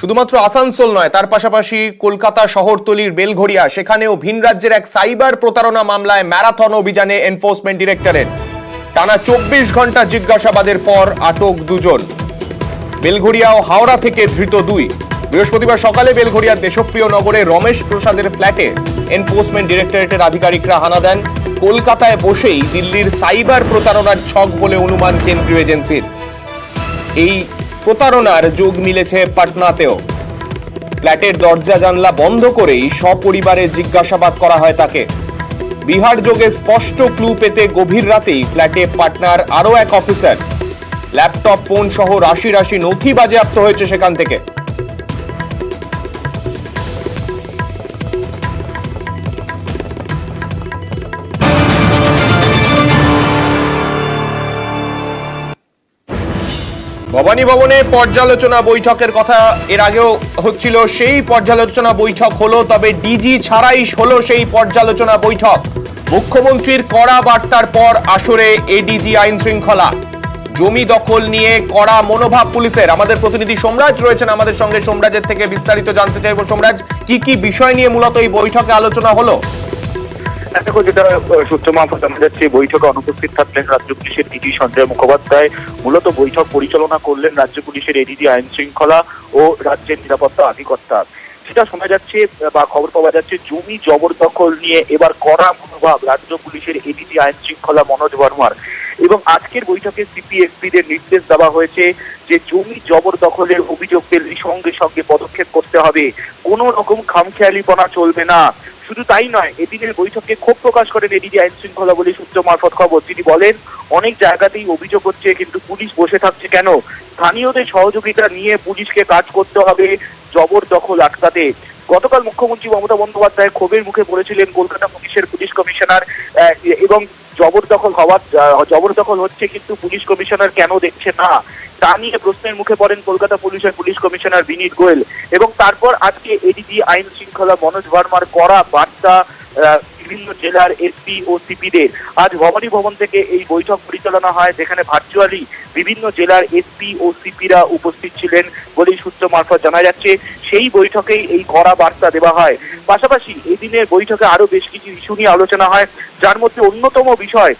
শুধুমাত্র আসানসোল নয়, তার পাশাপাশি কলকাতা শহরতলির বেলঘড়িয়া, সেখানেও ভিন রাজ্যের এক সাইবার প্রতারণা মামলায় ম্যারাথন অভিযানে এনফোর্সমেন্ট ডিরেক্টরেট। টানা 24 ঘন্টা জিজ্ঞাসাবাদের পর আটক দুজন। বেলঘড়িয়া ও হাওড়া থেকে ধৃত দুই। বৃহস্পতিবার সকালে বেলঘড়িয়ার দেশপ্রিয় নগরে রমেশ প্রসাদের ফ্ল্যাটে এনফোর্সমেন্ট ডিরেক্টরেটের আধিকারিকরা হানা দেন। কলকাতায় বসেই দিল্লির সাইবার প্রতারণার ছক বলে অনুমান কেন্দ্রীয় এজেন্সির। এই প্রতারণার যোগ মিলেছে পাটনাতেও। ফ্ল্যাটের দরজা জানলা বন্ধ করেই সপরিবারে জিজ্ঞাসাবাদ করা হয় তাকে। বিহার যোগে স্পষ্ট ক্লু পেতে গভীর রাতেই ফ্ল্যাটে পাটনার আরও এক অফিসার। ল্যাপটপ, ফোন সহ রাশি রাশি নথি বাজেয়াপ্ত হয়েছে সেখান থেকে। ভবানী ভবনে পর্যালোচনা বৈঠকের কথা এর আগেও হচ্ছিল, সেই পর্যালোচনা বৈঠক হলো, তবে ডিজি ছাড়াই হলো সেই পর্যালোচনা বৈঠক। মুখ্যমন্ত্রীর কড়া বার্তার পর আসরে এডিজি আইন শৃঙ্খলা। জমি দখল নিয়ে কড়া মনোভাব পুলিশের। আমাদের প্রতিনিধি সোমরাজ রয়েছেন আমাদের সঙ্গে, সোমরাজের থেকে বিস্তারিত জানতে চাইব। সোমরাজ, কি কি বিষয় নিয়ে মূলত এই বৈঠকে আলোচনা হলো? দেখো, যেটা সূত্র মারফত জানা যাচ্ছে, বৈঠকে অনুপস্থিত থাকলেন রাজ্য পুলিশের ডিজি সঞ্জয় মুখোপাধ্যায়। মূলত বৈঠক পরিচালনা করলেন রাজ্য পুলিশের এডিজি আইন শৃঙ্খলা ও রাজ্যের নিরাপত্তা অধিকর্তা। সেটা শোনা যাচ্ছে বা খবর পাওয়া যাচ্ছে, জমি জবরদখল নিয়ে এবার কড়া মনোভাব রাজ্য পুলিশের এডিজি আইন শৃঙ্খলা মনোজ বর্মার। এবং আজকের বৈঠকে সিপিএসপিদের নির্দেশ দেওয়া হয়েছে যে জমি জবরদখলের অভিযোগ পেলে সঙ্গে সঙ্গে পদক্ষেপ করতে হবে, কোনো রকম খামখেয়ালিপনা চলবে না। শুধু তাই নয়, এদিনের বৈঠকে ক্ষোভ প্রকাশ করেন এডিজি আইন শৃঙ্খলা বলে সূত্র মারফত খবর। তিনি বলেন, অনেক জায়গাতেই অভিযোগ হচ্ছে, কিন্তু পুলিশ বসে থাকছে কেন? স্থানীয়দের সহযোগিতা নিয়ে পুলিশকে কাজ করতে হবে জবরদখল আটকাতে। গতকাল মুখ্যমন্ত্রী মমতা বন্দ্যোপাধ্যায় ক্ষোভের মুখে পড়েছিলেন কলকাতা পুলিশের পুলিশ কমিশনার, এবং জবরদখল হচ্ছে কিন্তু পুলিশ কমিশনার কেন দেখছে না, তা নিয়ে প্রশ্নের মুখে পড়েন কলকাতা পুলিশের পুলিশ কমিশনার বিনীত গোয়েল। এবং তারপর আজকে এডিজি আইন শৃঙ্খলা মনোজ ভার্মার কড়া বার্তা বিভিন্ন জেলার এসপি ও সিপিদের। আজ ভবানী ভবন থেকে এই বৈঠক পরিচালনা হয়, যেখানে ভার্চুয়ালি বিভিন্ন জেলার এসপি ও সিপিরা উপস্থিত ছিলেন বলেই সূত্র মারফত জানা যাচ্ছে। সেই বৈঠকেই এই কড়া বার্তা দেওয়া হয়। পাশাপাশি এদিনের বৈঠকে আরো বেশ কিছু ইস্যু নিয়ে আলোচনা হয়, যার মধ্যে অন্যতম বিষয়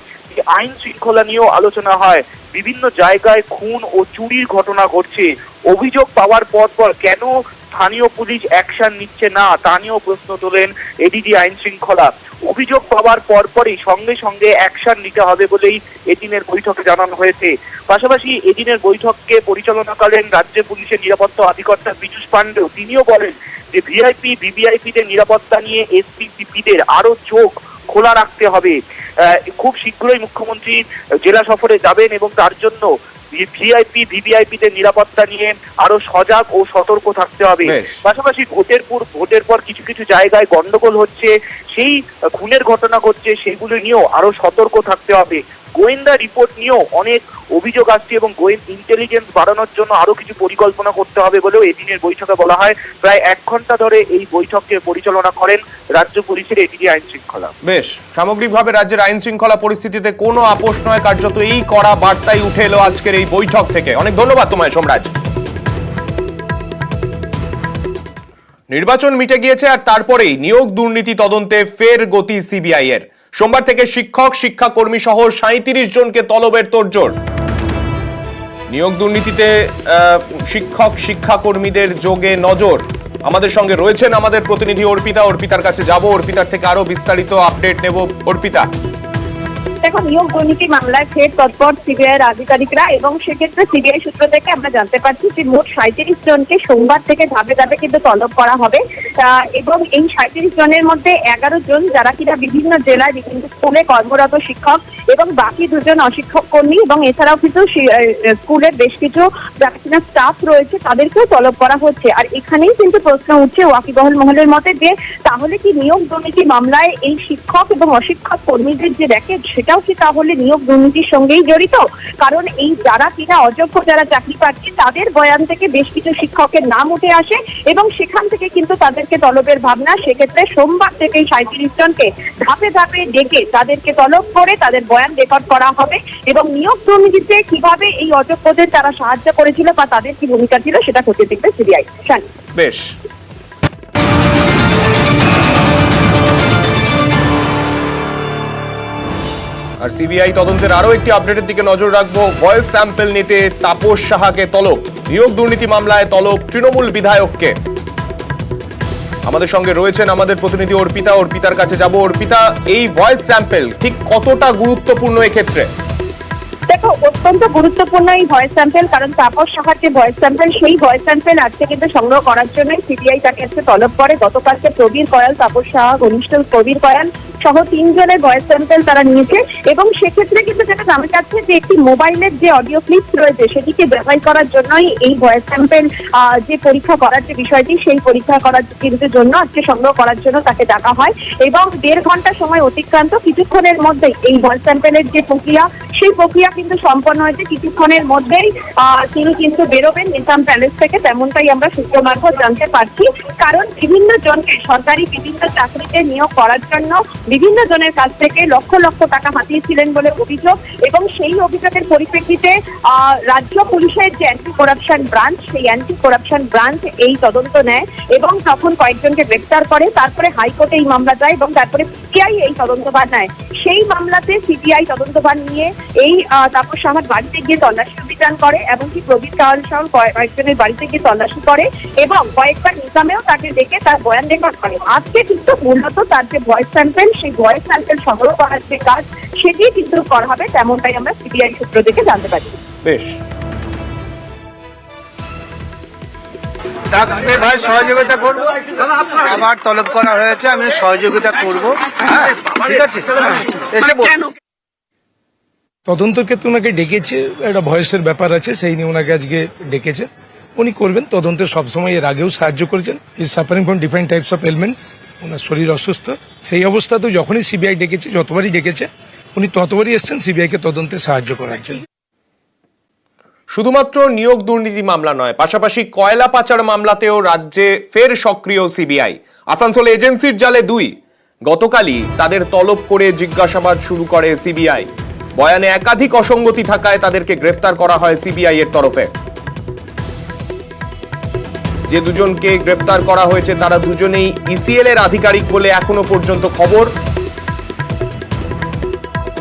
আইন শৃঙ্খলা নিয়েও আলোচনা হয়। বিভিন্ন জায়গায় খুন ও চুরির ঘটনা ঘটছে, অভিযোগ পাওয়ার পর কেন স্থানীয় পুলিশ অ্যাকশন নিচ্ছে না, তা নিয়েও প্রশ্ন তোলেন এডিজি আইন শৃঙ্খলা। অভিযোগ পাওয়ার পরপরই সঙ্গে সঙ্গে অ্যাকশন নিতে হবে বলেই এদিনের বৈঠকে জানানো হয়েছে। পাশাপাশি এদিনের বৈঠককে পরিচালনা করেন রাজ্য পুলিশের নিরাপত্তা অধিকর্তা পীযূষ পাণ্ডেও। তিনিও বলেন যে ভিআইপি ভিভিআইপিদের নিরাপত্তা নিয়ে এসপি সিপিদের আরো চোখ খোলা রাখতে হবে। খুব শীঘ্রই মুখ্যমন্ত্রী জেলা সফরে যাবেন এবং তার জন্য ভিআইপি ভিভিআইপিদের নিরাপত্তা নিয়ে আরো সজাগ ও সতর্ক থাকতে হবে। পাশাপাশি ভোটের পর কিছু কিছু জায়গায় গন্ডগোল হচ্ছে, সেই খুনের ঘটনা ঘটছে, সেগুলো নিয়েও আরো সতর্ক থাকতে হবে। গোয়েন্দা রিপোর্ট নিয়েও অনেক অভিযোগ আসছে এবং ইন্টেলিজেন্স বাড়ানোর জন্য আরো কিছু পরিকল্পনা করতে হবে বলেও এদিনের বৈঠকে বলা হয়। প্রায় 1 ঘন্টা ধরে এই বৈঠককে পরিচালনা করেন রাজ্য পুলিশের এডিজি আইন শৃঙ্খলা। বেশ, সামগ্রিকভাবে রাজ্যের আইন শৃঙ্খলা পরিস্থিতিতে কোনো আপোষ নয়, কার্যত এই কড়া বার্তাই উঠে এলো আজকের এই বৈঠক থেকে। অনেক ধন্যবাদ তোমায় সোমরাজ। নির্বাচন মিটে গিয়েছে, আর তারপরেই নিয়োগ দুর্নীতি তদন্তে ফের গতি সিবিআই এর। সোমবার থেকে শিক্ষক, শিক্ষাকর্মী সহ 37 জনকে তলবের তোড়জোড়। নিয়োগ দুর্নীতিতে শিক্ষক শিক্ষাকর্মীদের যোগে নজর। আমাদের সঙ্গে রয়েছেন আমাদের প্রতিনিধি অর্পিতা। অর্পিতার কাছে যাব, অর্পিতার থেকে আরো বিস্তারিত আপডেট নেব। অর্পিতা, দেখো, নিয়োগ দুর্নীতি মামলায় ফের তৎপর সিবিআই এর আধিকারিকরা, এবং সেক্ষেত্রে সিবিআই সূত্র থেকে আমরা জানতে পারছি যে মোট 37 জনকে সোমবার থেকে ধাপে ধাপে কিন্তু তলব করা হবে। এবং এই 37 জনের মধ্যে 11 জন যারা কিনা বিভিন্ন জেলায় বিভিন্ন স্কুলে কর্মরত শিক্ষক, এবং বাকি 2 জন অশিক্ষক কর্মী, এবং এছাড়াও কিন্তু স্কুলের বেশ কিছু যারা কিনা স্টাফ রয়েছে তাদেরকেও তলব করা হচ্ছে। আর এখানেই কিন্তু প্রশ্ন উঠছে ওয়াকিবহাল মহলের মতে যে তাহলে কি নিয়োগ দুর্নীতি মামলায় এই শিক্ষক এবং অশিক্ষক কর্মীদের যে র্যাকেট, সেটা এটাও কি তাহলে নিয়োগ দুর্নীতির সঙ্গেই জড়িত? কারণ এই যারা কিনা অযোগ্য যারা চাকরি পাচ্ছে তাদের বয়ান থেকে বেশ কিছু শিক্ষকের নাম উঠে আসে এবং সেখান থেকে কিন্তু তাদেরকে তলবের ভাবনা। সেক্ষেত্রে সোমবার থেকে 37 জনকে ধাপে ধাপে ডেকে তাদেরকে তলব করে তাদের বয়ান রেকর্ড করা হবে এবং নিয়োগ দুর্নীতিতে কিভাবে এই অযোগ্যদের তারা সাহায্য করেছিল বা তাদের কি ভূমিকা ছিল সেটা খতিয়ে দেখবে সিবিআই। বেশ, আর সিবিআই তদন্তের আরো একটি আপডেটের দিকে নজর রাখবো। ভয়েস স্যাম্পল নিতে তাপস সাহাকে তলব, নিয়োগ দুর্নীতি মামলায় তলব তৃণমূল বিধায়ককে। আমাদের সঙ্গে রয়েছেন আমাদের প্রতিনিধি অর্পিতা। অর্পিতার কাছে যাব। অর্পিতা, এই ভয়েস স্যাম্পল ঠিক কতটা গুরুত্বপূর্ণ এক্ষেত্রে? দেখো, অত্যন্ত গুরুত্বপূর্ণ এই ভয়েস স্যাম্পল, কারণ তাপস সাহার যে ভয়েস স্যাম্পল সেই ভয়েস স্যাম্পল আজকে কিন্তু সংগ্রহ করার জন্য সিবিআই তাকে আজকে তলব করে। গতকালকে প্রবীর কয়াল, তাপস সাহা ঘনিষ্ঠ প্রবীর কয়াল সহ 3 জনের ভয়েস স্যাম্পল তারা নিয়েছে এবং সেক্ষেত্রে কিন্তু যেটা জানা যাচ্ছে যে একটি মোবাইলের যে অডিও ক্লিপস রয়েছে সেটিকে ব্যবহার করার জন্যই এই ভয়েস স্যাম্পল যে পরীক্ষা করার যে বিষয়টি সেই পরীক্ষা করার কিন্তু জন্য আজকে সংগ্রহ করার জন্য তাকে ডাকা হয় এবং 1.5 ঘন্টা সময় অতিক্রান্ত কিছুক্ষণের মধ্যে এই ভয়েস স্যাম্পলের যে প্রক্রিয়া সেই প্রক্রিয়া কিন্তু সম্পন্ন হয়েছে। কিছুক্ষণের মধ্যেই তিনি কিন্তু বেরোবেন নিজাম প্যালেস থেকে, তেমনটাই আমরা সূত্র মারফত জানতে পারছি। কারণ বিভিন্ন জনকে সরকারি বিভিন্ন চাকরিতে নিয়োগ করার জন্য বিভিন্ন জনের কাছ থেকে লক্ষ লক্ষ টাকা হাতিয়েছিলেন বলে অভিযোগ এবং সেই অভিযোগের পরিপ্রেক্ষিতে রাজ্য পুলিশের যে অ্যান্টি করাপশন ব্রাঞ্চ সেই অ্যান্টি করাপশন ব্রাঞ্চ এই তদন্ত নেয় এবং তখন কয়েকজনকে গ্রেফতার করে। তারপরে হাইকোর্টে এই মামলা যায় এবং তারপরে সিবিআই এই তদন্তভার নেয়। সেই মামলাতে সিবিআই তদন্তভার নিয়ে এই তাপস সাহার বাড়িতে গিয়ে তল্লাশি অভিযান করে, এমনকি প্রদীপ কাওয়াল সহ কয়েকজনের বাড়িতে গিয়ে তল্লাশি করে এবং কয়েকবার নিজামেও তাকে ডেকে তার বয়ান রেকর্ড করে। আজকে কিন্তু মূলত তার যে ভয়েস স্যাম্পল সেই ভয়েস স্যাম্পল সংগ্রহ করার যে কাজ সেটি কিন্তু করা হবে, তেমনটাই আমরা সিবিআই সূত্র থেকে জানতে পারি। বেশ, ডাকবে ভাই, সহযোগিতা করবো। আমার তলব করা হয়েছে, আমি সহযোগিতা করব। ঠিক আছে, এসে তদন্তের ক্ষেত্রে ওনাকে ডেকেছে, একটা ভয়েসের ব্যাপার আছে, সেই নিয়ে ওনাকে আজকে ডেকেছে। উনি করবেন তদন্তে, সবসময় এর আগেও সাহায্য করেছেন। Is suffering from different types of elements, ওনার শরীর অসুস্থ। সেই অবস্থাতেও যখনই সিবিআই ডেকেছে, যতবারই ডেকেছে উনি ততবারই এসছেন সিবিআইকে তদন্তে সাহায্য করার জন্য। শুধুমাত্র নিয়োগ দুর্নীতি মামলা নয়, পাশাপাশি কয়লা পাচার মামলাতেও রাজ্যে ফের সক্রিয় সিবিআই। আসানসোলে এজেন্সির জালে 2, গতকালই তাদের তলব করে জিজ্ঞাসাবাদ শুরু করে সিবিআই। বয়ানে একাধিক অসঙ্গতি থাকায় তাদেরকে গ্রেফতার করা হয় সিবিআই এর তরফে। যে দুজনকে গ্রেফতার করা হয়েছে তারা দুজনেই ইসিএল এর আধিকারিক বলে এখনো পর্যন্ত খবর।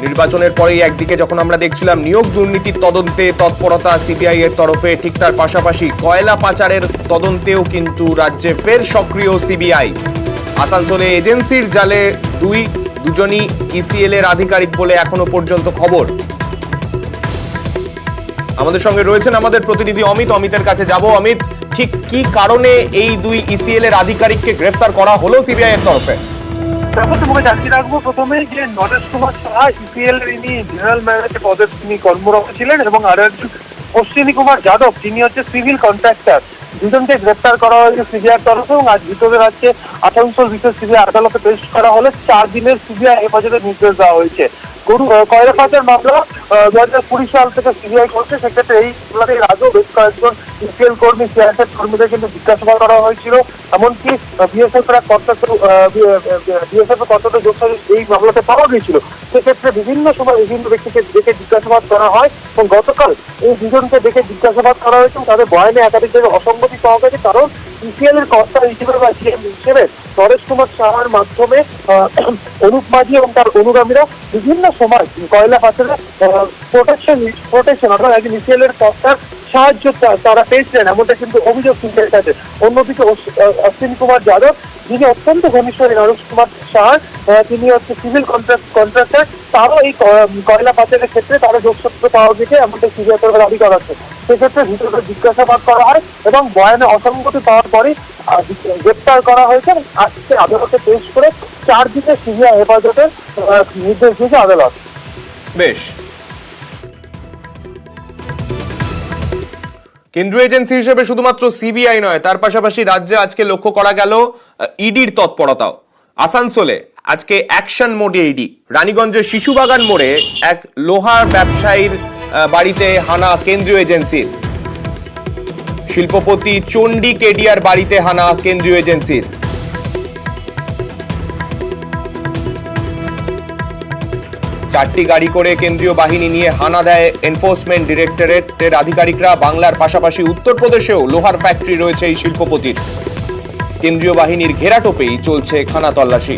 নির্বাচনের পরেই একদিকে যখন আমরা দেখছিলাম নিয়োগ দুর্নীতির তদন্তে তৎপরতা সিবিআই এর তরফে, ঠিক তার পাশাপাশি কয়লা পাচারের তদন্তেও কিন্তু রাজ্যে ফের সক্রিয় সিবিআই। আসানসোলে এজেন্সির জালে 2, দুজনই ইসিএল এর আধিকারিক বলে এখনো পর্যন্ত খবর। আমাদের সঙ্গে রয়েছেন আমাদের প্রতিনিধি অমিত। অমিতের কাছে যাব। অমিত, ঠিক কি কারণে এই 2 ইসিএল এর আধিকারিককে গ্রেফতার করা হলো সিবিআই এর তরফে? তোমাকে জানিয়ে রাখবো প্রথমে যে নরেশ কুমার সাহা ইপিএল এর ইনি জেনারেল ম্যানেজার পদে তিনি কর্মরত ছিলেন এবং আর একজন অশ্বিনী কুমার যাদব যিনি হচ্ছে সিভিল কন্ট্রাক্টর। দুজনকে গ্রেফতার করা হয়েছে সিবিআই তরফে এবং আজ ভিতরে রাজ্যে আসানসোল বিশেষ সিবিআই আদালতে পেশ করা হলে 4 দিনের সিবিআই হেফাজতের নির্দেশ দেওয়া হয়েছে। কয়লা পাচার মামলা 2020 সাল থেকে সিবিআই করছে। সেক্ষেত্রে এই মামলাতে এর আগেও বেশ কয়েকজন ইপিএল কর্মী, সিআইএসএফ কর্মীদের কিন্তু জিজ্ঞাসাবাদ করা হয়েছিল। এমনকি বিএসএফ এর কর্তাদের যোগ এই মামলাতে পাওয়া গিয়েছিল। সেক্ষেত্রে বিভিন্ন সময় বিভিন্ন ব্যক্তিকে দেখে জিজ্ঞাসাবাদ করা হয় এবং গতকাল এই দুজনকে দেখে জিজ্ঞাসাবাদ করা হয়েছে। তাদের বয়ানে একাধিক জায়গায় অসঙ্গতি পাওয়া গেছে, কারণ ইপিএল এর কর্তা হিসেবে বা জিএম হিসেবে নরেশ কুমার সাহার মাধ্যমে অনুপ মাঝি এবং তার অনুগামীরা বিভিন্ন সময় কয়লা পাচারে প্রোটেকশন অর্থাৎ একজন ইপিএল এর কর্তার সাহায্য তারা পেয়েছিলেন, এমনটা কিন্তু অভিযোগ শুনতে এসেছে। অন্যদিকে অশ্বিনী কুমার যাদব যিনি অত্যন্ত ঘনিষ্ঠ নরেশ কুমার সাহার, তিনি হচ্ছে সিভিল কন্ট্রাক্টর, তারও এই কয়লা পাচারের ক্ষেত্রে তারও যোগসূত্র পাওয়া গেছে, এমনটা সিবিআই তরফে দাবি করা হচ্ছে। সেক্ষেত্রে ভিতরে জিজ্ঞাসাবাদ করা হয় এবং বয়ানে অসঙ্গতি পাওয়ার পরই গ্রেপ্তার করা হয়েছে। আজকে আদালতে পেশ করে 4 দিনের সিবিআই হেফাজতের নির্দেশ দিয়েছে আদালত। বেশ, কেন্দ্রীয় এজেন্সি হিসেবে শুধুমাত্র সিবিআই নয়, তার পাশাপাশি রাজ্যে আজকে লক্ষ্য করা গেল ইডির তৎপরতাও। আসানসোলে আজকে অ্যাকশন মোডে ইডি। রানীগঞ্জের শিশুবাগান মোড়ে এক লোহার ব্যবসায়ীর বাড়িতে হানা কেন্দ্রীয় এজেন্সির। শিল্পপতি চণ্ডী কেডিয়ার বাড়িতে হানা কেন্দ্রীয় এজেন্সির। চারটি গাড়ি করে কেন্দ্রীয় বাহিনী নিয়ে হানা দেয় এনফোর্সমেন্ট ডিরেক্টরেটের আধিকারিকরা। বাংলার পাশাপাশি উত্তরপ্রদেশেও লোহার ফ্যাক্টরি রয়েছে এই শিল্পপতির। কেন্দ্রীয় বাহিনীর ঘেরাটোপেই চলছে খানা তল্লাশি।